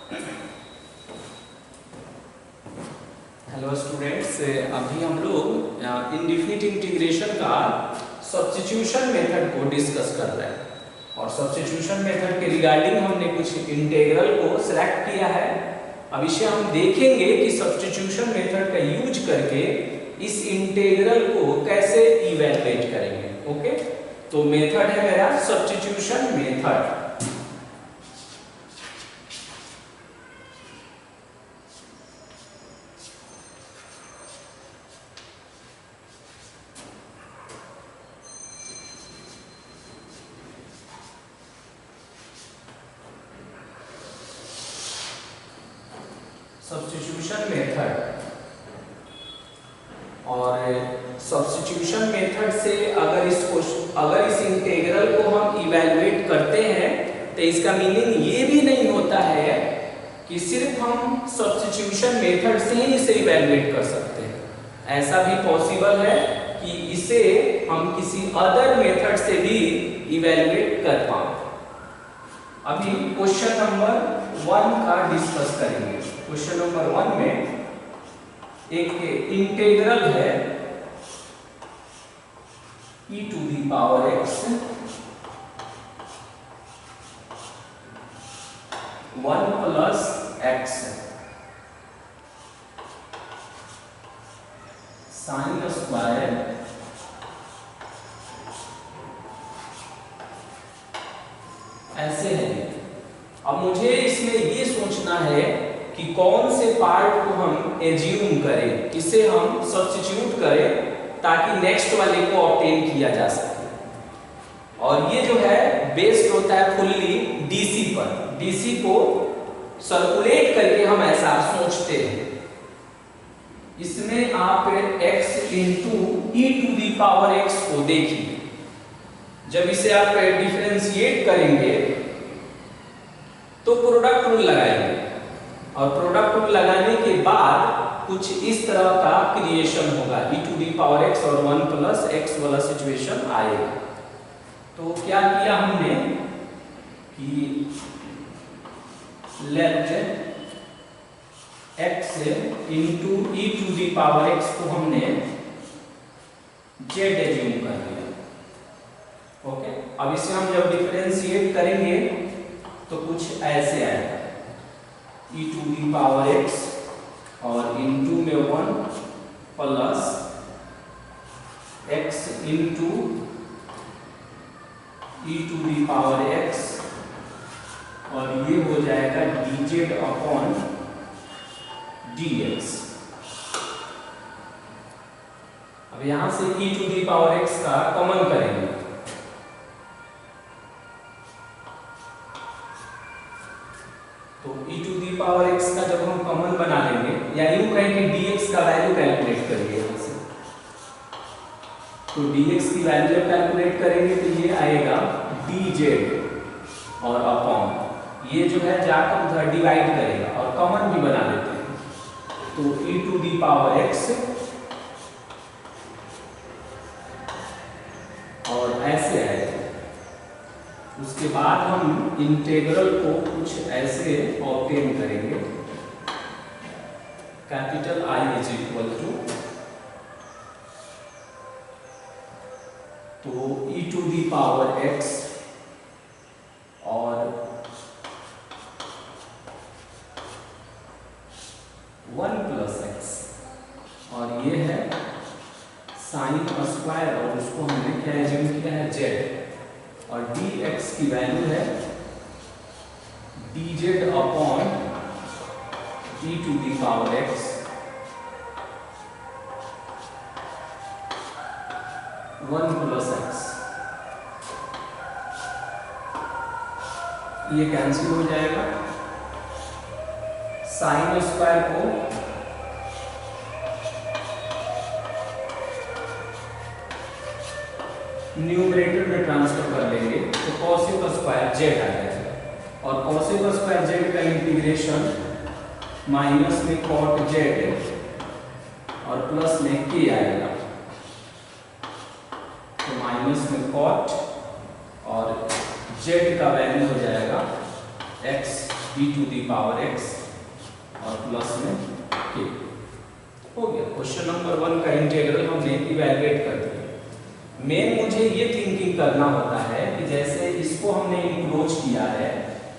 Hello students, अभी हम लोग इंडेफिनिट इंटीग्रेशन का सब्स्टिट्यूशन मेथड को डिस्कस कर रहे हैं और सब्स्टिट्यूशन मेथड के रिगार्डिंग हमने कुछ इंटीग्रल को सिलेक्ट किया है। अब इसे हम देखेंगे कि सब्स्टिट्यूशन मेथड का यूज करके इस इंटीग्रल को कैसे इवैल्यूएट करेंगे। ओके, तो मेथड है मेरा सब्स्टिट्यूशन मेथड। सब्स्टिट्यूशन मेथड, और सब्स्टिट्यूशन मेथड से अगर इस इंटीग्रल को हम इवैल्यूएट करते हैं तो इसका मीनिंग ये भी नहीं होता है कि सिर्फ हम सब्स्टिट्यूशन मेथड से ही इसे इवैल्यूएट कर सकते हैं। ऐसा भी पॉसिबल है कि इसे हम किसी अदर मेथड से भी इवैल्यूएट कर पाएं। अभी क्वेश्चन नंबर 1 का डिस्कस करेंगे। क्वेश्चन नंबर 1 में एक इंटीग्रल है e to the power x 1 plus x sine square ऐसे है। अब मुझे इसमें ये सोचना है कि कौन से पार्ट को हम एज्यूम करें, किसे हम सब्स्टिट्यूट करें ताकि नेक्स्ट वाले को ऑब्टेन किया जा सके। और ये जो है बेस्ड होता है फुल्ली डीसी पर। डीसी को सर्कुलेट करके हम ऐसा सोचते हैं। इसमें आप x into e to the power x को देखिए। जब इसे आप डिफरेंशिएट करेंगे तो प्रोडक्ट रूल लगाएंगे और प्रोडक्ट रूल लगाने के बाद कुछ इस तरह का क्रिएशन होगा, e to the power x और 1 प्लस x वाला सिचुएशन आएगा। तो क्या किया हमने कि let x into e to the power x को हमने z एज्यूम कर लिया। ओके, अब इसे हम जब डिफरेंशिएट करेंगे तो कुछ ऐसे आएगा, e to the power x और इंटू में 1 plus x into e to the power x और ये हो जाएगा dz अपॉन dx। अब यहां से e to the power x का कॉमन करेंगे तो e to the power x का जब हम कॉमन बना लेंगे, या यूं कहें कि dx का वैल्यू कैलकुलेट करिए यहां से, तो dx की वैल्यू जब कैलकुलेट करेंगे तो ये आएगा dz और अपॉन ये जो है जाकर उधर डिवाइड करेगा और कॉमन भी बना लेते हैं तो e to the power x और ऐसे आएगा। उसके बाद हम इंटीग्रल को कुछ ऐसे ऑब्टेन करेंगे, capital I is equal to तो e to the power x और 1 प्लस x और ये है साइन स्क्वायर और उसको हमने क्या एज्यूम किया है z, और dx की वैल्यू है dz upon e to the power x 1 plus x। ये कैंसिल हो जाएगा। साइन स्क्वायर को न्यूमरेटर में ट्रांसफर कर लेंगे तो कॉसेक स्क्वायर z आ जाएगा और कॉसेक स्क्वायर z का इंटीग्रेशन माइनस में कॉट z और प्लस में k आएगा तो माइनस में कॉट और z का वैल्यू हो जाएगा x b to the power x और प्लस में k। हो गया, क्वेश्चन नंबर 1 का इंटीग्रल हमने इवैल्यूएट कर दिया। मेन मुझे ये थिंकिंग करना होता है कि जैसे इसको हमने इंक्लोज किया है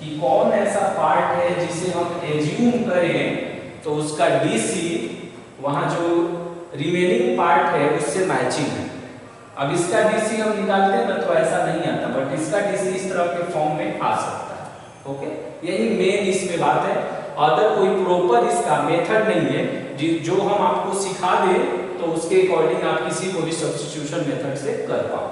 कि कौन ऐसा पार्ट है जिसे हम एज्यूम करें तो उसका डीसी वहां जो रिमेनिंग पार्ट है उससे मैचिंग है। अब इसका डीसी हम निकालते हैं ना तो ऐसा नहीं आता, बट इसका डीसी इस तरह के फॉर्म में आ सकता है। ओके, यही मेन इसमें बात है। अदर कोई प्रॉपर इसका मेथड नहीं है जो हम आपको सिखा दे तो उसके अकॉर्डिंग आप किसी को भी सब्स्टिट्यूशन मेथड से कर पाओ।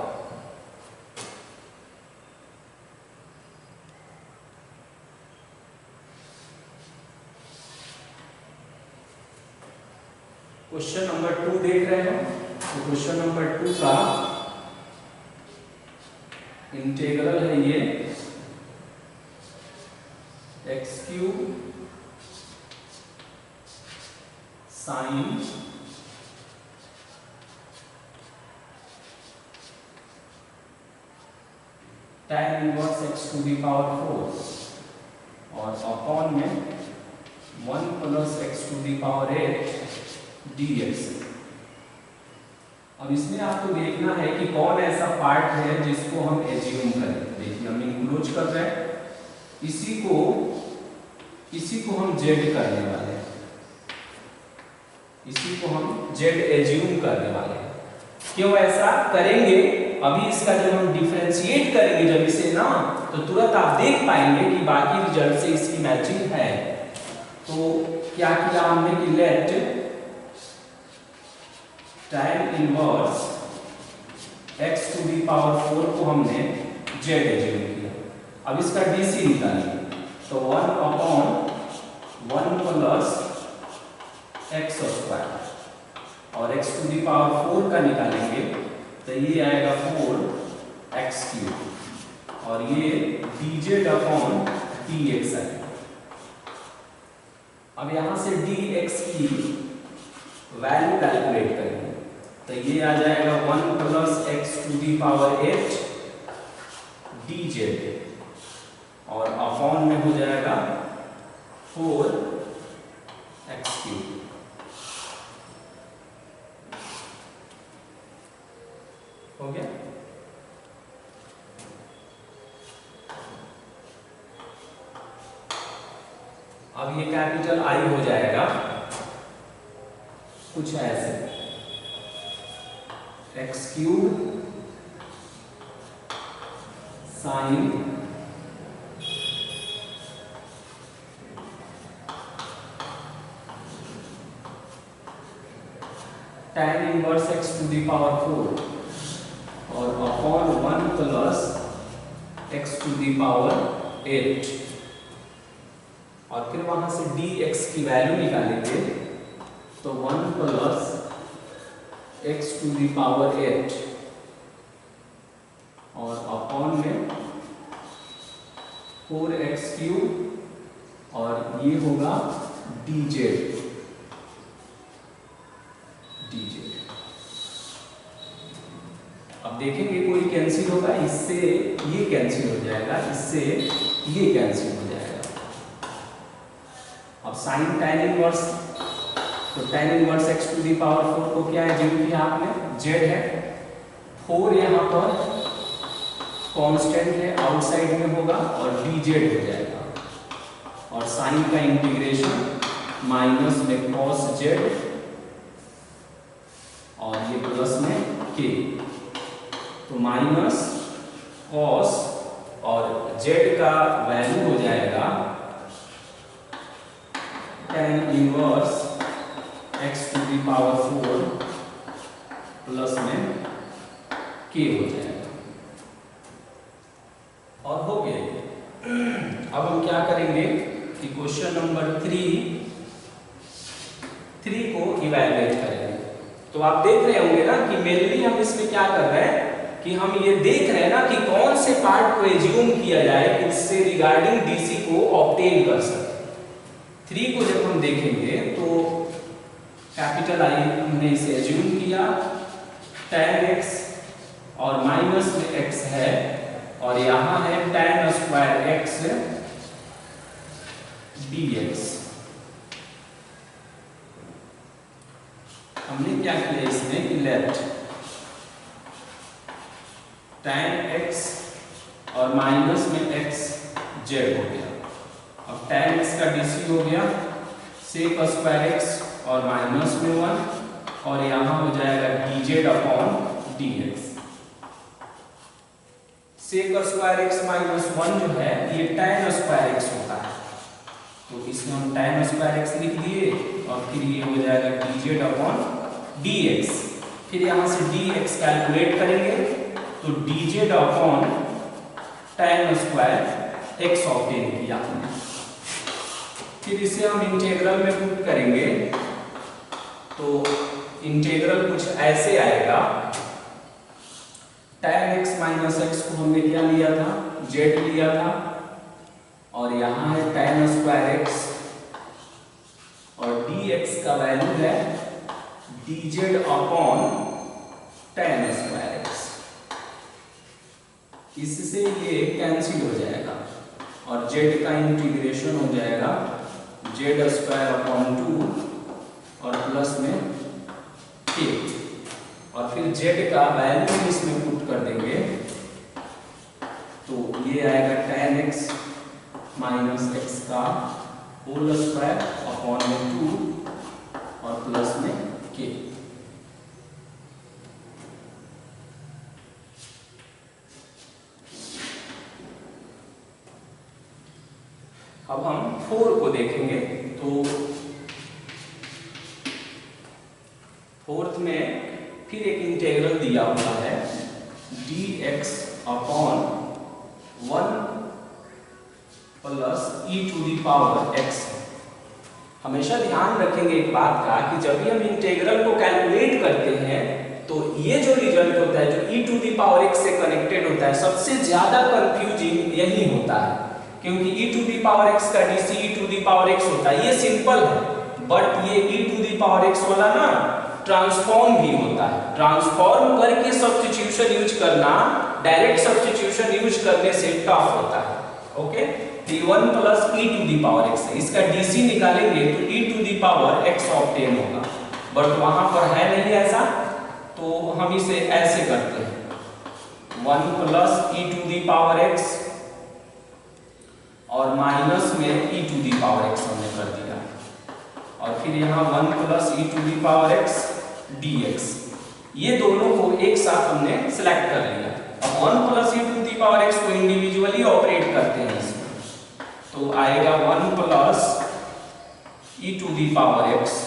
क्वेश्चन नंबर 2 देख रहे हैं। तो क्वेश्चन नंबर 2 का इंटीग्रल है ये x³ sine tan inverse x to the power 4 और अपॉन में 1 plus x to the power 8 dx। अब इसमें आपको देखना है कि कौन ऐसा पार्ट है जिसको हम एज्यूम करें। देखिए हम इंक्लूज कर रहे हैं, इसी को हम z करने वाले हैं, इसी को हम z एज्यूम करने वाले हैं। क्यों ऐसा करेंगे, अभी इसका जब हम डिफरेंशिएट करेंगे जब इसे ना, तो तुरंत आप देख पाएंगे कि बाकी रिजल्ट से इसकी मैचिंग है। तो क्या किया हमने कि let tan inverse x to the power 4 को हमने z एज्यूम किया। अब इसका डीसी निकालिए, तो 1 अपॉन 1 प्लस x स्क्वायर और x टू दी पावर 4 का निकालेंगे तो ये आएगा 4x³ और ये dz अपॉन dx आएगा। अब यहां से dx की वैल्यू कैलकुलेट करेंगे तो ये आ जाएगा 1 plus x to the power 8 dz और अपॉन में हो जाएगा 4x³। हो गया। अब ये कैपिटल I हो जाएगा कुछ ऐसे x³ sine tan inverse x to the power 4 और upon 1 plus x to the power 8 और फिर वहां से dx की वैल्यू निकालेंगे तो 1 plus x to the power 8 और अपॉन में 4x³ और ये होगा dz। अब देखेंगे कोई कैंसिल होगा, इससे ये कैंसिल हो जाएगा, इससे ये कैंसिल हो जाएगा। अब साइन tan इनवर्स, तो tan inverse x to the power 4 को क्या है एज्यूम किया आपने, z है। 4 यहाँ पर कांस्टेंट है, आउटसाइड में होगा और dz हो जाएगा और साइन का इंटीग्रेशन माइनस में cos z और ये प्लस में k, तो माइनस cos और z का वैल्यू हो जाएगा tan inverse x to the power 4 plus में k हो जाएगा और हो गया। अब हम क्या करेंगे कि क्वेश्चन नंबर 3 को इवैल्यूएट करेंगे। तो आप देख रहे होंगे ना कि मेनली हम इसमें क्या कर रहे हैं कि हम ये देख रहे हैं ना कि कौन से पार्ट को एज्यूम किया जाए कि उससे रिगार्डिंग डीसी को ऑब्टेन कर सके। 3 को जब हम देखेंगे तो कैपिटल I हमने इसे एज्यूम किया, tan x और माइनस में x है और यहाँ है tan स्क्वायर x dx। हमने क्या किया इसमें कि लेट tan x और माइनस में x z हो गया। अब tan x का dc हो गया sec स्क्वायर x और माइनस में 1 और यहाँ हो जाएगा dz upon dx। sec square x minus 1 जो है ये tan स्क्वायर x होता है, तो इसमें हम tan स्क्वायर x लिख दिए और फिर ये हो जाएगा dz अपॉन dx। फिर यहाँ से dx कैलकुलेट करेंगे तो dz upon tan square x obtain किया हमने। फिर इसे हम इंटीग्रल में पुट करेंगे तो इंटीग्रल कुछ ऐसे आएगा। tan x माइनस x को हमने क्या लिया था, z लिया था, और यहाँ है tan स्क्वायर x और dx का वैल्यू है dz upon tan square x। इससे ये कैंसिल हो जाएगा और z का इंटीग्रेशन हो जाएगा z स्क्वायर अपॉन 2 और प्लस में k, और फिर z का वैल्यू इसमें पुट कर देंगे तो ये आएगा tan x माइनस x का होल स्क्वायर अपॉन में 2 और प्लस में k। अब हम 4 को देखेंगे तो फोर्थ में फिर एक इंटीग्रल दिया हुआ है dx upon 1 plus e to the power x। हमेशा ध्यान रखेंगे एक बात का कि जब भी हम इंटीग्रल को कैलकुलेट करते हैं तो ये जो रिजल्ट होता है जो e to the power x से कनेक्टेड होता है, सबसे ज्यादा कंफ्यूजिंग यही होता है, क्योंकि e to the power x का dc e to the power x होता है। ये सिंपल है, बट ये e to the power x वाला ना ट्रांसफॉर्म भी होता है। ट्रांसफॉर्म करके सब्स्टिट्यूशन यूज करना डायरेक्ट सब्स्टिट्यूशन यूज करने से टफ होता है। ओके, तो 1 plus e to the power x है, इसका dc निकालेंगे तो e to the power x obtain होगा, बट वहां पर है नहीं ऐसा, तो हम इसे ऐसे करते हैं 1 plus e to the power x और माइनस में e to the power x हमने कर दिया, और फिर यहाँ 1 plus e to the power x dx। ये दोनों को एक साथ हमने सिलेक्ट कर लिया। अब 1 plus e to the power x को इंडिविजुअली ऑपरेट करते हैं इसमें, तो आएगा 1 plus e to the power x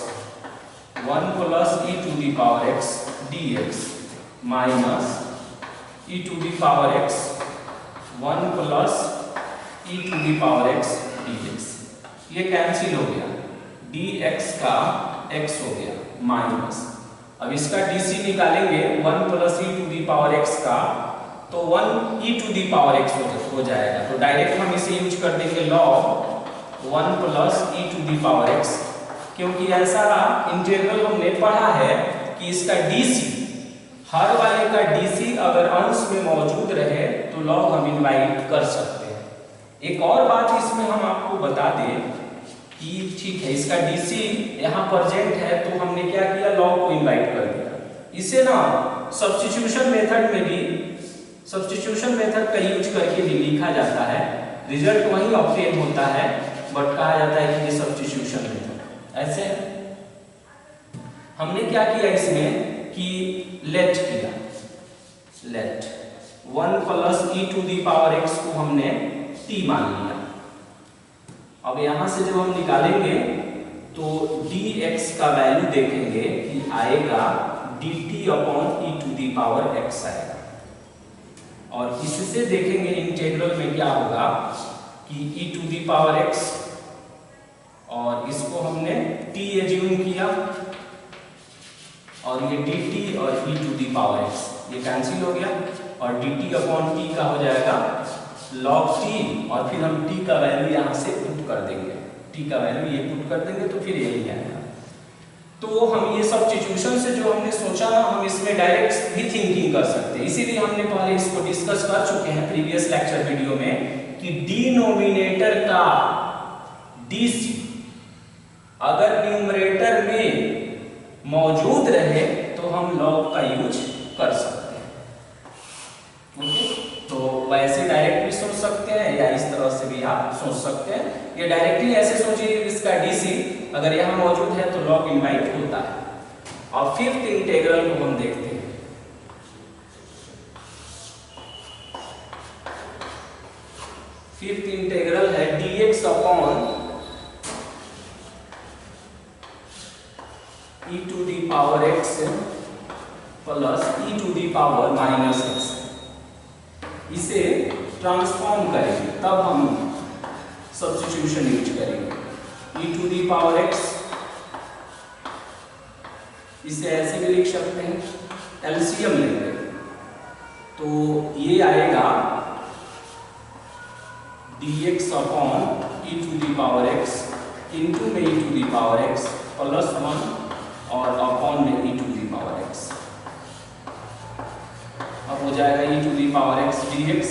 1 plus e to the power x dx minus e to the power x 1 plus e to the power x dx। ये cancel हो गया, dx का x हो गया माइनस। अब इसका dc निकालेंगे 1 plus e to the power x का, तो 1 e to the power x हो जाएगा, तो डायरेक्ट हम इसे यूज कर देंगे log 1 plus e to the power x, क्योंकि ऐसा इंटीग्रल हमने पढ़ा है कि इसका dc हर वाले का dc अगर अंश में मौजूद रहे तो log हम इनवाइट कर सकते हैं। एक और बात इसमें हम आपको बता दें कि ठीक है इसका dc यहाँ प्रेजेंट है, तो हमने क्या किया log को इनवाइट कर दिया। इसे ना सब्स्टिट्यूशन मेथड में भी सब्स्टिट्यूशन मेथड का यूज करके भी लिखा जाता है, रिजल्ट वही ऑब्टेन होता है, बट कहा जाता है कि ये सब्स्टिट्यूशन मेथड। ऐसे हमने क्या किया इसमें कि लेट किया, let 1 plus e to the power x को हमने t मान लिया। अब यहां से जब हम निकालेंगे तो dx का वैल्यू देखेंगे कि आएगा dt upon e to the power x आएगा, और इससे देखेंगे इंटीग्रल में क्या होगा कि e to the power x और इसको हमने t एज्यूम किया, और ये dt और e to the power x ये कैंसिल हो गया, और dt अपॉन t का हो जाएगा log t, और फिर हम t का वैल्यू यहाँ से पुट कर देंगे, t का वैल्यू ये पुट कर देंगे तो फिर यही आएगा। तो हम ये सब्स्टिट्यूशन से जो हमने सोचा हम इसमें डायरेक्ट भी थिंकिंग कर सकते हैं, इसीलिए हमने पहले इसको डिस्कस कर चुके हैं प्रीवियस लेक्चर वीडियो में कि डिनोमिनेटर का DC अगर न्यूमरेटर में मौजूद रहे तो हम लॉग का यूज कर सकते हैं। ओके, तो वैसे डायरेक्ट भी सोच सकते हैं या इस तरह से भी आप सोच सकते हैं। ये डायरेक्टली ऐसे सोचिए इसका DC अगर यहाँ मौजूद है तो लॉग इनवाइट होता है। और फिफ्थ इंटीग्रल को हम देखते हैं। फिफ्थ इंटीग्रल है dx upon e to the power x plus e to the power minus x। इसे ट्रांसफॉर्म करेंगे तब हम सब्स्टिट्यूशन यूज करेंगे। e to the power x इसे ऐसे भी लिख सकते हैं, एलसीएम लेंगे तो ये आएगा dx upon e to the power x into में e to the power x plus 1 और अपॉन में e to the power x। अब हो जाएगा e to the power x dx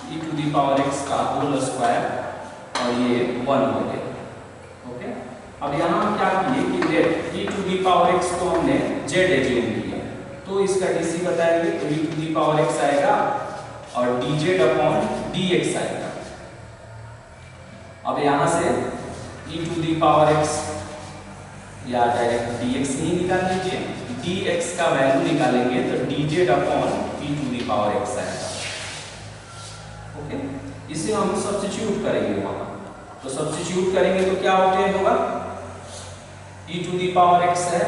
e to the power x का whole square और ये 1 हो गया। ओके, अब यहाँ हम क्या किए कि e to the power x को हमने z एज्यूम किया तो इसका dc बताएंगे तो e to the power x आएगा और dz अपॉन dx आएगा। अब यहां से e to the power x या डायरेक्ट dx ही निकाल लीजिए, dx का वैल्यू निकालेंगे तो dz upon e to the power x आएगा। ओके, इसे हम सब्स्टिट्यूट करेंगे वहां, तो सब्स्टिट्यूट करेंगे तो क्या होगा e to the power x है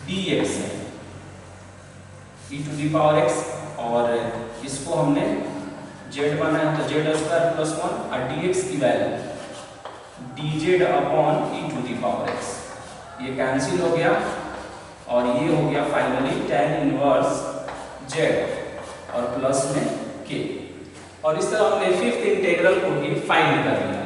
dx है e to the power x और इसको हमने z बना है तो z स्क्वायर प्लस 1 और dx की value dz upon e to the power x। ये कैंसिल हो गया और ये हो गया फाइनली tan इनवर्स z और प्लस में k। और इस तरह हमने फिफ्थ इंटीग्रल को भी फाइंड कर लिया।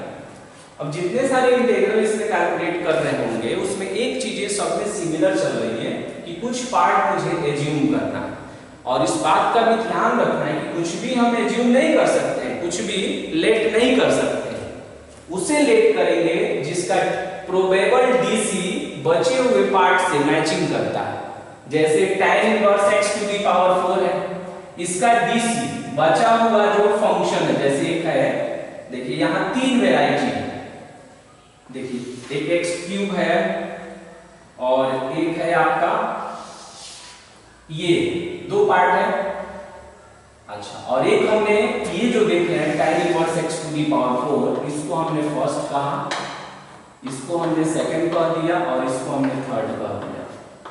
अब जितने सारे इंटीग्रल इसमें कैलकुलेट कर रहे होंगे उसमें एक चीजें सब में सिमिलर चल रही है कि कुछ पार्ट मुझे एज्यूम करना है और इस बात का भी ध्यान रखना है कि कुछ भी हम एज्यूम नहीं कर सकते, कुछ भी लेट नहीं कर सकते। उसे लेट करेंगे जिसका प्रोबेबल DC बचे हुए पार्ट से मैचिंग करता है। जैसे tan inverse x to the power 4 है, इसका DC बचा हुआ जो फंक्शन है, जैसे एक है, देखिए यहाँ 3 वैरायटी है, देखिए एक x क्यूब है और एक है आपका ये 2 पार्ट है। अच्छा, और एक हमने ये जो देखे हैं tan inverse x to the power 4, इसको हमने फर्स्ट कहा, इसको हमने सेकंड कह दिया और इसको हमने थर्ड कह दिया।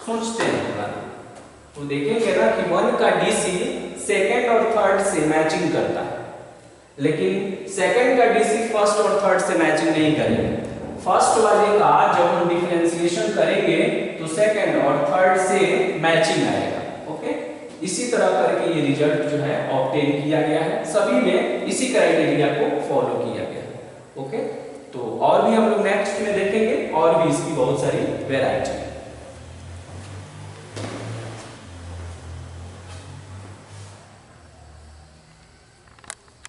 सोचते हैं थोड़ा तो देखेंगे ना कि 1 का DC सेकंड और थर्ड से मैचिंग करता है, लेकिन सेकंड का DC फर्स्ट और थर्ड से मैचिंग नहीं करेंगे। फर्स्ट वाले का जब हम डिफरेंशिएशन करेंगे तो सेकंड और थर्ड से मैचिंग आएगा। ओके, इसी तरह करके ये रिजल्ट जो है ऑब्टेन किया गया है, सभी में इसी क्राइटेरिया को फॉलो किया गया है। ओके, तो और भी हम लोग नेक्स्ट में देखेंगे और भी इसकी बहुत सारी वैरायटी